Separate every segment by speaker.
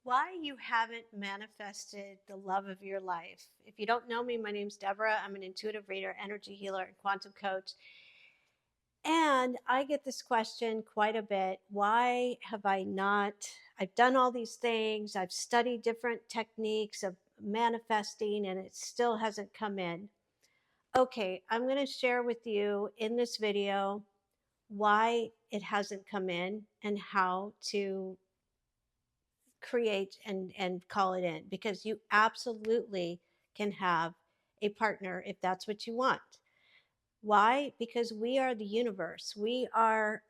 Speaker 1: Why you haven't manifested the love of your life. If you don't know me, my name's Deborah. I'm an intuitive reader, energy healer, and quantum coach. And I get this question quite a bit. Why have I not? I've done all these things, I've studied different techniques of manifesting, and it still hasn't come in. Okay, I'm going to share with you in this video why it hasn't come in and how to create and call it in, because you absolutely can have a partner if that's what you want. Why? Because we are the universe. We are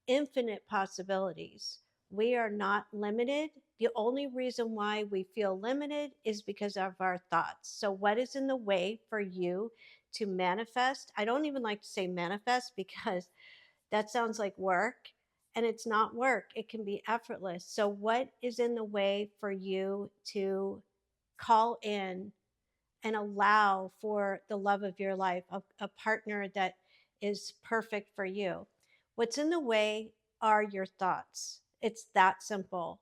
Speaker 1: infinite possibilities. We are not limited. The only reason why we feel limited is because of our thoughts. So what is in the way for you to manifest? I don't even like to say manifest because that sounds like work, and it's not work. It can be effortless. So, what is in the way for you to call in and allow for the love of your life, a partner that is perfect for you? What's in the way are your thoughts. It's that simple.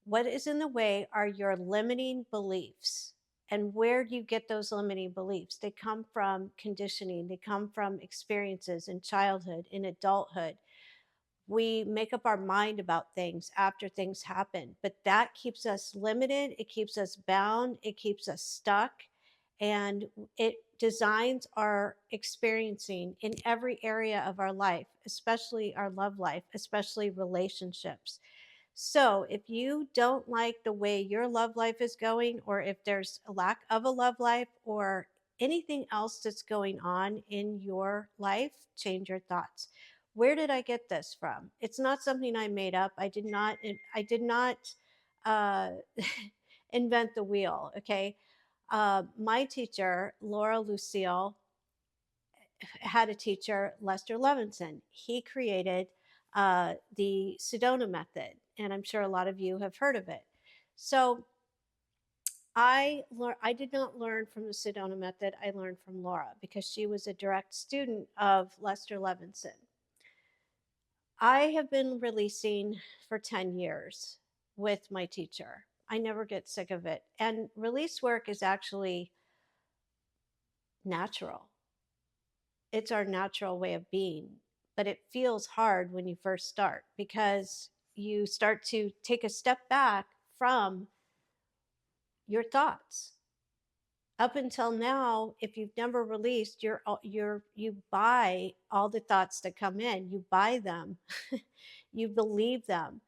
Speaker 1: What is in the way are your limiting beliefs. And where do you get those limiting beliefs? They come from conditioning, they come from experiences in childhood, in adulthood. We make up our mind about things after things happen, but that keeps us limited, it keeps us bound, it keeps us stuck, and it designs our experiencing in every area of our life, especially our love life, especially relationships. So, if you don't like the way your love life is going, or if there's a lack of a love life, or anything else that's going on in your life, change your thoughts. Where did I get this from? It's not something I made up. I did not uh, invent the wheel. Okay. My teacher, Laura Lucille, had a teacher, Lester Levinson. He created the Sedona method, and I'm sure a lot of you have heard of it. So I did not learn from the Sedona method. I learned from Laura because she was a direct student of Lester Levinson. I have been releasing for 10 years with my teacher. I never get sick of it. And release work is actually natural. It's our natural way of being, but it feels hard when you first start because you start to take a step back from your thoughts. Up until now, if you've never released, you buy all the thoughts that come in. You buy them, you believe them,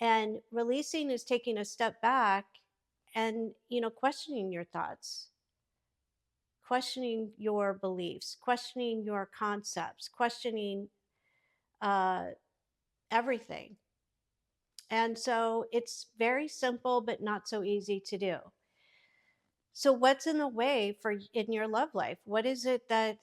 Speaker 1: and releasing is taking a step back and questioning your thoughts, questioning your beliefs, questioning your concepts, questioning uh, everything. And so it's very simple, but not so easy to do. So, what's in the way for in your love life? What is it that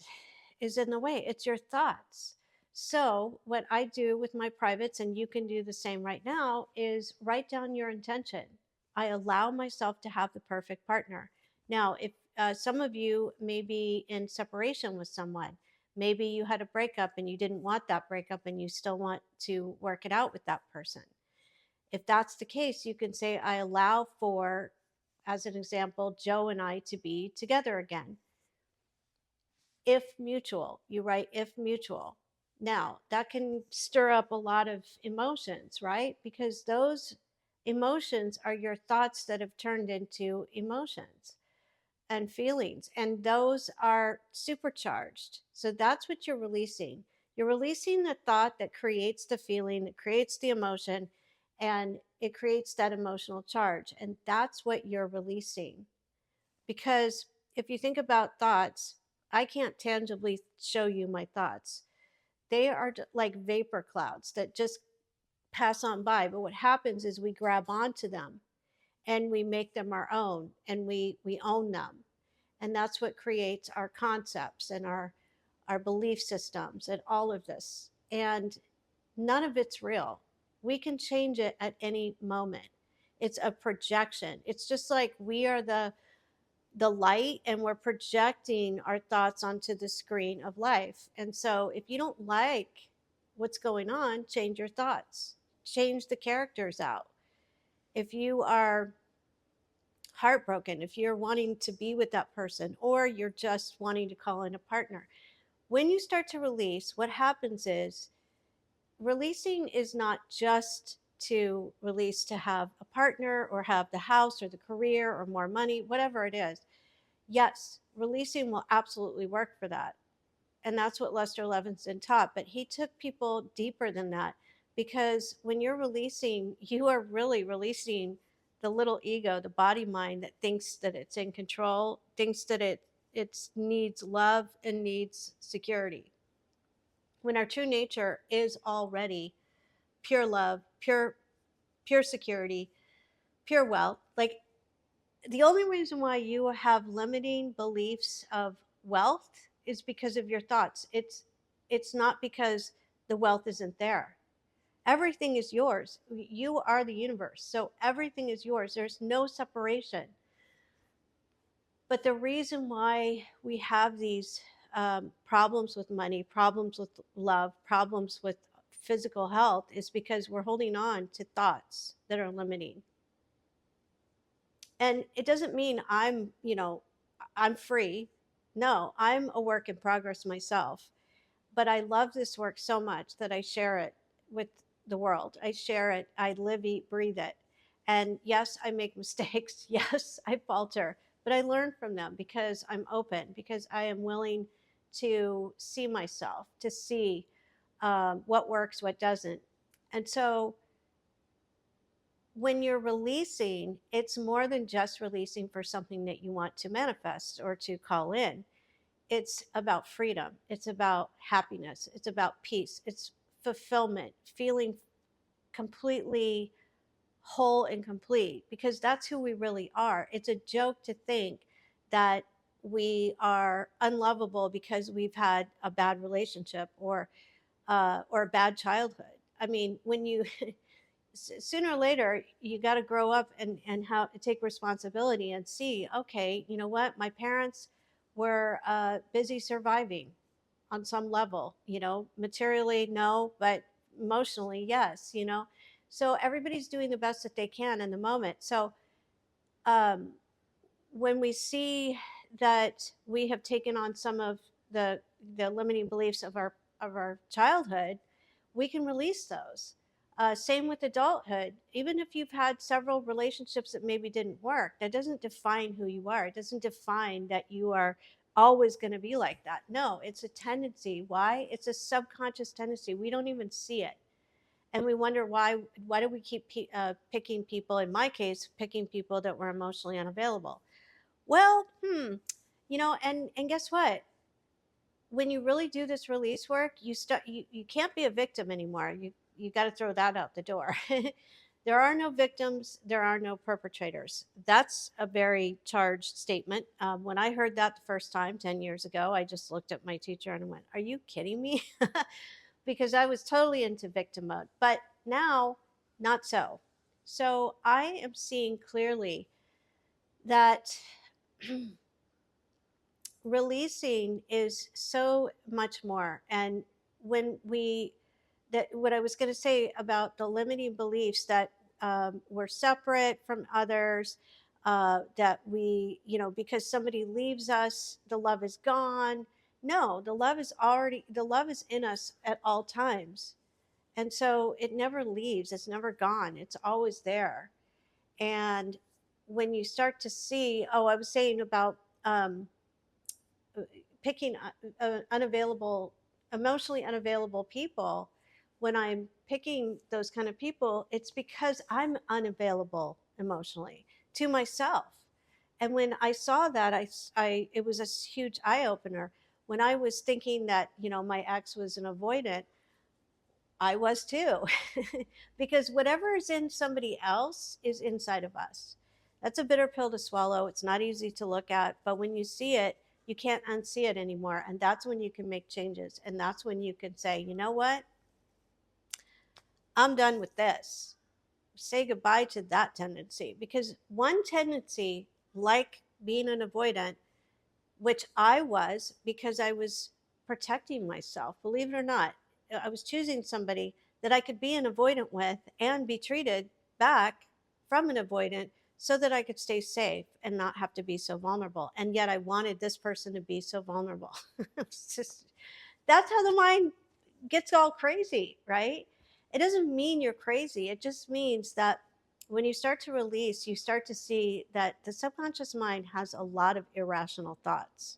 Speaker 1: is in the way? It's your thoughts. So, what I do with my privates, and you can do the same right now, is write down your intention. I allow myself to have the perfect partner. Now, if some of you may be in separation with someone, maybe you had a breakup and you didn't want that breakup and you still want to work it out with that person. If that's the case, you can say, I allow for, as an example, Joe and I to be together again. If mutual, you write if mutual. Now, that can stir up a lot of emotions, right? Because those emotions are your thoughts that have turned into emotions and feelings, and those are supercharged. So that's what you're releasing. You're releasing the thought that creates the feeling, that creates the emotion, and it creates that emotional charge. And that's what you're releasing. Because if you think about thoughts, I can't tangibly show you my thoughts. They are like vapor clouds that just pass on by. But what happens is we grab onto them and we make them our own, and we own them. And that's what creates our concepts and our belief systems and all of this. And none of it's real. We can change it at any moment. It's a projection. It's just like we are the light, and we're projecting our thoughts onto the screen of life. And so if you don't like what's going on, change your thoughts. Change the characters out. If you are heartbroken, if you're wanting to be with that person, or you're just wanting to call in a partner, when you start to release, what happens is releasing is not just to release to have a partner or have the house or the career or more money, whatever it is. Yes, releasing will absolutely work for that. And that's what Lester Levinson taught. But he took people deeper than that, because when you're releasing, you are really releasing the little ego, the body mind that thinks that it's in control, thinks that it needs love and needs security. When our true nature is already pure love, pure security, pure wealth. Like, the only reason why you have limiting beliefs of wealth is because of your thoughts. It's not because the wealth isn't there. Everything is yours. You are the universe. So everything is yours. There's no separation. But the reason why we have these problems with money, problems with love, problems with physical health is because we're holding on to thoughts that are limiting. And it doesn't mean I'm free. No, I'm a work in progress myself. But I love this work so much that I share it with the world. I share it. I live, eat, breathe it. And yes, I make mistakes. Yes, I falter, but I learn from them because I'm open, because I am willing to see myself, to see what works, what doesn't. And so when you're releasing, it's more than just releasing for something that you want to manifest or to call in. It's about freedom. It's about happiness. It's about peace. It's fulfillment, feeling completely whole and complete, because that's who we really are. It's a joke to think that we are unlovable because we've had a bad relationship or a bad childhood. I mean, when you sooner or later you got to grow up and how take responsibility and see, okay, you know what, my parents were busy surviving on some level, materially no, but emotionally yes, so everybody's doing the best that they can in the moment. So um, when we see that we have taken on some of the the limiting beliefs of our childhood, we can release those. Same with adulthood. Even if you've had several relationships that maybe didn't work, that doesn't define who you are. It doesn't define that you are always going to be like that. No, it's a tendency. Why? It's a subconscious tendency. We don't even see it, and we wonder why do we keep picking people, in my case picking people that were emotionally unavailable. Well, and guess what, when you really do this release work, you can't be a victim anymore. You got to throw that out the door. There are no victims, there are no perpetrators. That's a very charged statement. When I heard that the first time 10 years ago, I just looked at my teacher and I went, are you kidding me? Because I was totally into victim mode. But now, not so. So I am seeing clearly that releasing is so much more. And when we, that what I was going to say about the limiting beliefs that we're separate from others, that we, because somebody leaves us, the love is gone. No, the love is in us at all times. And so it never leaves, it's never gone, it's always there. And when you start to see, oh, I was saying about picking unavailable, emotionally unavailable people, when I'm picking those kind of people, it's because I'm unavailable emotionally to myself. And when I saw that, it was a huge eye opener. When I was thinking that, my ex was an avoidant, I was too. Because whatever is in somebody else is inside of us. That's a bitter pill to swallow. It's not easy to look at, but when you see it, you can't unsee it anymore. And that's when you can make changes. And that's when you can say, you know what? I'm done with this. Say goodbye to that tendency. Because one tendency, like being an avoidant, which I was because I was protecting myself. Believe it or not, I was choosing somebody that I could be an avoidant with and be treated back from an avoidant so that I could stay safe and not have to be so vulnerable. And yet I wanted this person to be so vulnerable. It's just, that's how the mind gets all crazy, right? It doesn't mean you're crazy. It just means that when you start to release, you start to see that the subconscious mind has a lot of irrational thoughts.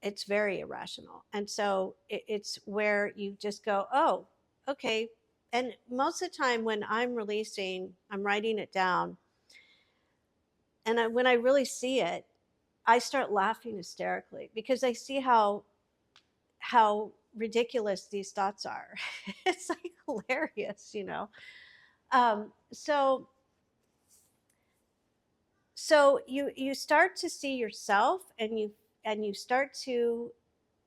Speaker 1: It's very irrational. And so it's where you just go, oh, okay. And most of the time when I'm releasing, I'm writing it down. And when I really see it, I start laughing hysterically because I see how ridiculous these thoughts are. It's like hilarious, you know. So you start to see yourself, and you start to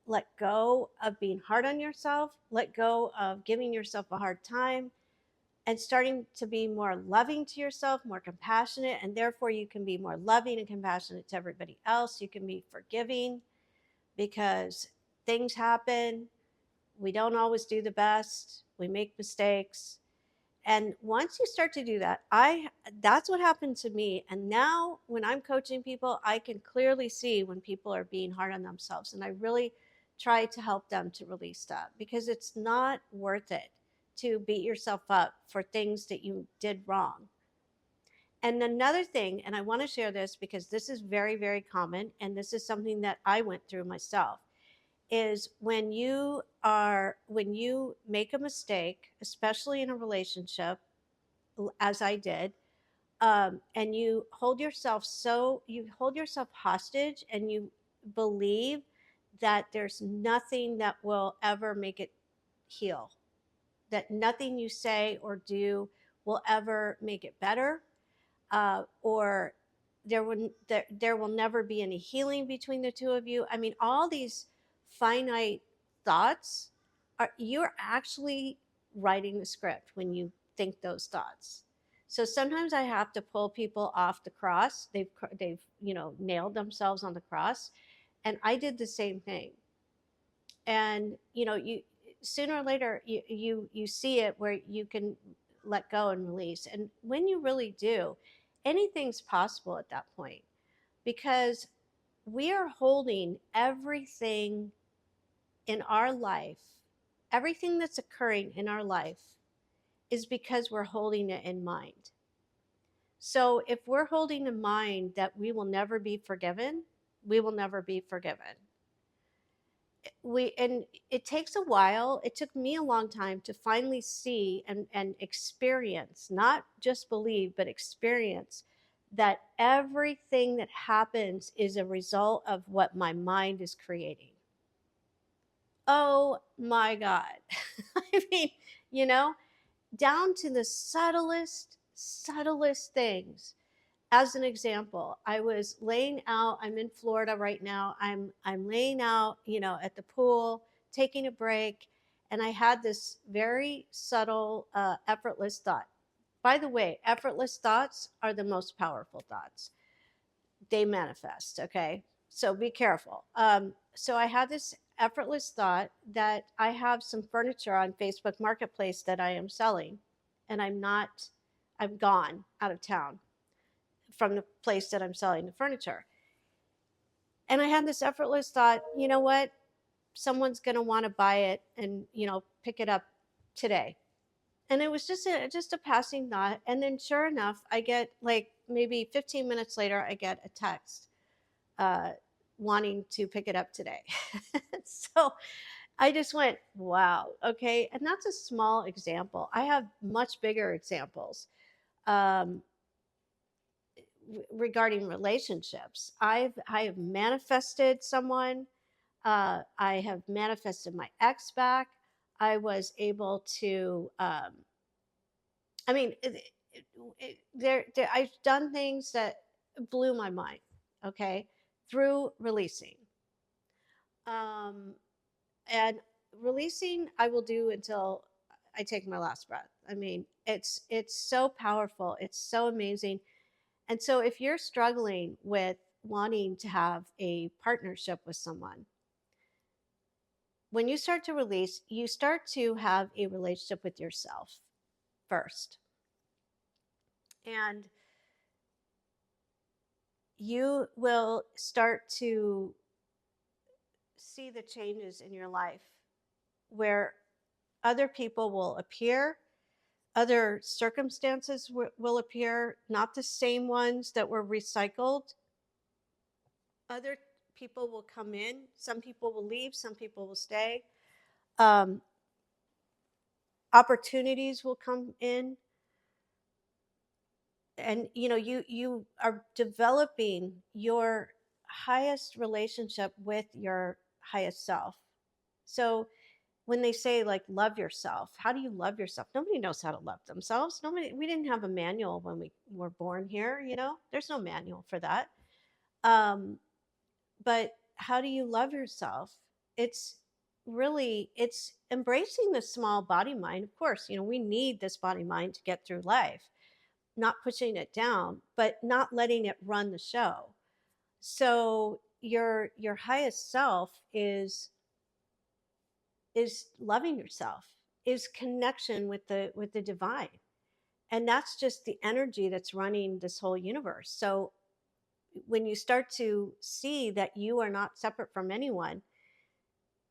Speaker 1: let go of being hard on yourself, let go of giving yourself a hard time, and starting to be more loving to yourself, more compassionate, and therefore you can be more loving and compassionate to everybody else. You can be forgiving because things happen. We don't always do the best. We make mistakes. And once you start to do that, I that's what happened to me. And now when I'm coaching people, I can clearly see when people are being hard on themselves. And I really try to help them to release that because it's not worth it to beat yourself up for things that you did wrong. And another thing, and I want to share this because this is very, very common, and this is something that I went through myself, is when you make a mistake, especially in a relationship, as I did, and you hold yourself hostage, and you believe that there's nothing that will ever make it heal, that nothing you say or do will ever make it better, or there will never be any healing between the two of you. I mean, all these finite thoughts are, you're actually writing the script when you think those thoughts. So sometimes I have to pull people off the cross. They've nailed themselves on the cross, and I did the same thing. And you sooner or later you see it where you can let go and release. And when you really do, anything's possible at that point, because we are holding everything in our life. Everything that's occurring in our life is because we're holding it in mind. So if we're holding in mind that we will never be forgiven, we will never be forgiven. And it takes a while. It took me a long time to finally see and experience, not just believe, but experience that everything that happens is a result of what my mind is creating. Oh my God. I mean, you know, down to the subtlest things. As an example, I was laying out, I'm in Florida right now. I'm laying out, at the pool, taking a break, and I had this very subtle, effortless thought. By the way, effortless thoughts are the most powerful thoughts. They manifest, okay? So be careful. So I had this effortless thought that I have some furniture on Facebook Marketplace that I am selling, and I'm gone out of town from the place that I'm selling the furniture. And I had this effortless thought, you know what? Someone's going to want to buy it and, pick it up today. And it was just a passing thought. And then sure enough, I get, like, maybe 15 minutes later, I get a text uh, wanting to pick it up today. So I just went, wow, okay. And that's a small example. I have much bigger examples. Um, Regarding relationships, I have manifested someone. I have manifested my ex back. I was able to. I mean, I've done things that blew my mind. Okay, through releasing. Um, and releasing, I will do until I take my last breath. I mean, it's so powerful. It's so amazing. And so if you're struggling with wanting to have a partnership with someone, when you start to release, you start to have a relationship with yourself first. And you will start to see the changes in your life where other people will appear, other circumstances will appear, not the same ones that were recycled. Other people will come in, some people will leave, some people will stay. Um, Opportunities will come in, and you are developing your highest relationship with your highest self. So when they say, like, love yourself, how do you love yourself? Nobody knows how to love themselves. Nobody. We didn't have a manual when we were born here. There's no manual for that. um but how do you love yourself? It's embracing the small body mind. Of course, we need this body mind to get through life, not pushing it down, but not letting it run the show. So your highest self is loving yourself, is connection with the divine. And that's just the energy that's running this whole universe. So when you start to see that you are not separate from anyone,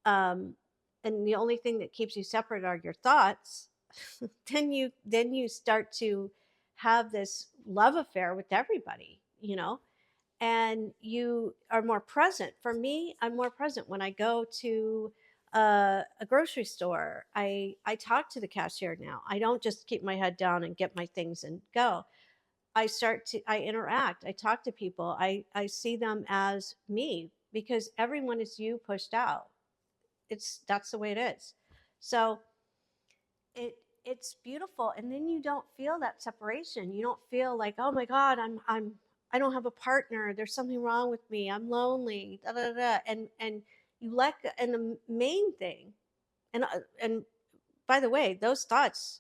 Speaker 1: um, and the only thing that keeps you separate are your thoughts, then you start to have this love affair with everybody. And you are more present. For me, I'm more present when I go to a grocery store. I talk to the cashier now. I don't just keep my head down and get my things and go. I interact. I talk to people. I see them as me, because everyone is you pushed out. That's the way it is. So it it's beautiful, and then you don't feel that separation. You don't feel like, oh my god, I don't have a partner, there's something wrong with me, I'm lonely, da, da, da, da. And and the main thing, and by the way, those thoughts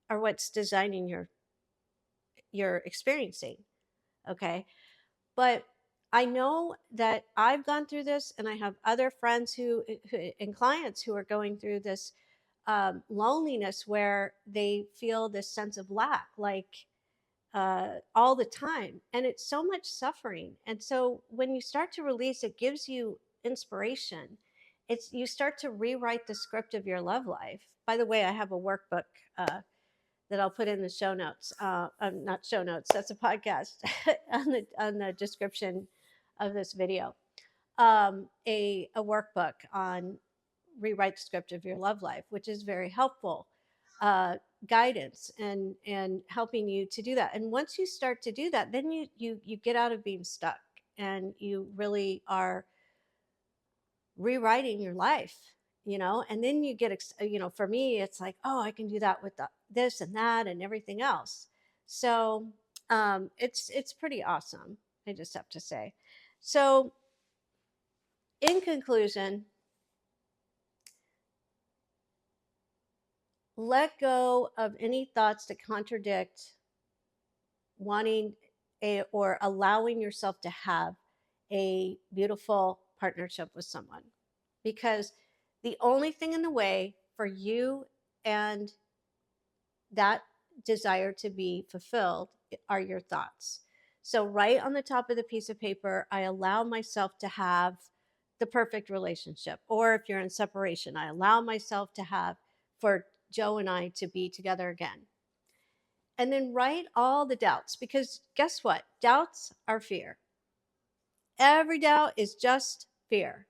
Speaker 1: are what's designing your experiencing. Okay. But I know that I've gone through this, and I have other friends who and clients who are going through this loneliness, where they feel this sense of lack, like all the time. And it's so much suffering. And so when you start to release, it gives you inspiration. You start to rewrite the script of your love life. By the way, I have a workbook that I'll put in the show notes. Not show notes, that's a podcast, on the description of this video. A workbook on rewrite the script of your love life, which is very helpful guidance and helping you to do that. And once you start to do that, then you get out of being stuck, and you really are rewriting your life. And then you get for me, it's like, oh, I can do that with this and that and everything else. So it's pretty awesome, I just have to say. So in conclusion, let go of any thoughts that contradict wanting or allowing yourself to have a beautiful partnership with someone, because the only thing in the way for you and that desire to be fulfilled are your thoughts. So right on the top of the piece of paper, I allow myself to have the perfect relationship. Or if you're in separation, I allow myself to have, for Joe and I to be together again. And then write all the doubts, because guess what? Doubts are fear. Every doubt is just fear.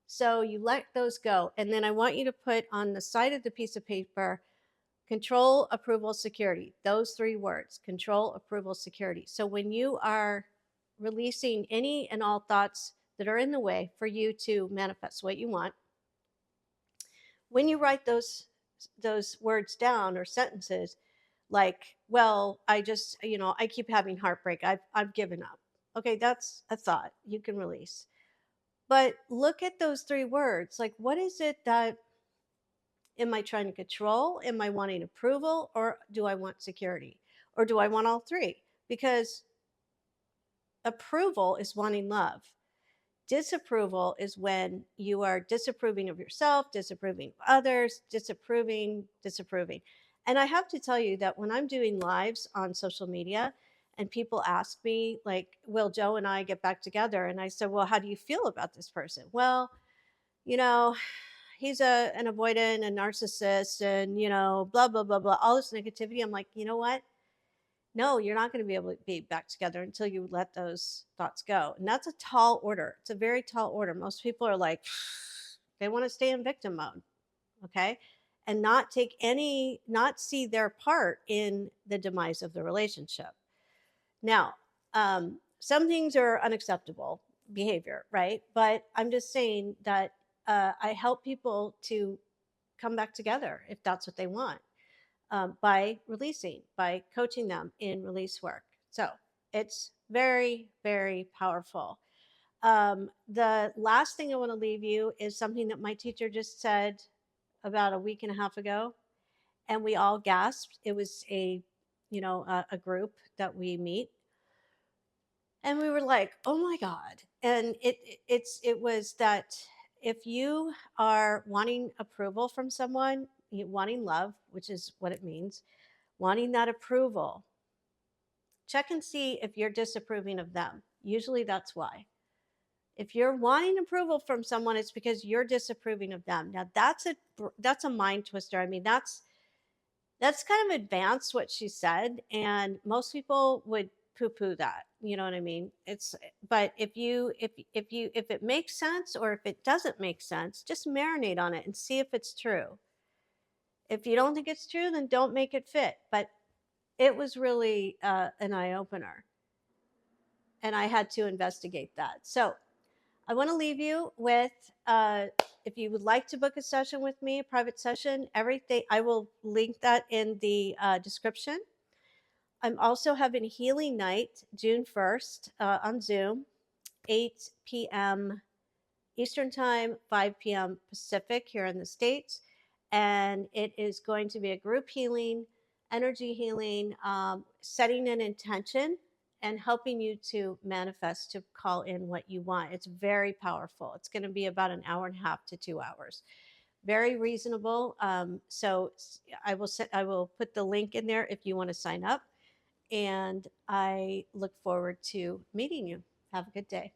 Speaker 1: So you let those go. And then I want you to put on the side of the piece of paper, control, approval, security. Those three words: control, approval, security. So when you are releasing any and all thoughts that are in the way for you to manifest what you want, when you write those words down, or sentences, like, well, I keep having heartbreak, I've given up. Okay, that's a thought you can release. But look at those three words. Like, what is it that am I trying to control? Am I wanting approval, or do I want security? Or do I want all three? Because approval is wanting love. Disapproval is when you are disapproving of yourself, disapproving of others, disapproving. And I have to tell you that when I'm doing lives on social media and people ask me, like, will Joe and I get back together? And I said, well, how do you feel about this person? Well, you know, he's an avoidant, a narcissist, and, blah, blah, blah, blah, all this negativity. I'm like, you know what? No, you're not going to be able to be back together until you let those thoughts go. And that's a tall order. It's a very tall order. Most people are like, they want to stay in victim mode. Okay. And not take any, not see their part in the demise of the relationship. Now, some things are unacceptable behavior, right? But I'm just saying that I help people to come back together if that's what they want, by releasing, by coaching them in release work. So it's very, very powerful. The last thing I want to leave you is something that my teacher just said about a week and a half ago, and we all gasped. It was a group that we meet, and we were like, "Oh my god!" And it was that if you are wanting approval from someone, wanting love, which is what it means, wanting that approval, check and see if you're disapproving of them. Usually that's why. If you're wanting approval from someone, it's because you're disapproving of them. Now that's a mind twister. I mean, that's kind of advanced what she said, and most people would poo-poo that. You know what I mean? It's but if it makes sense or if it doesn't make sense, just marinate on it and see if it's true. If you don't think it's true, then don't make it fit. But it was really an eye opener, and I had to investigate that. So I want to leave you with, if you would like to book a session with me, a private session, everything, I will link that in the description. I'm also having a healing night June 1st on Zoom, 8 p.m. Eastern Time, 5 p.m. Pacific here in the States. And it is going to be a group healing, energy healing, setting an intention and helping you to manifest, to call in what you want. It's very powerful. It's going to be about an hour and a half to 2 hours. Very reasonable. So I will put the link in there if you want to sign up. And I look forward to meeting you. Have a good day.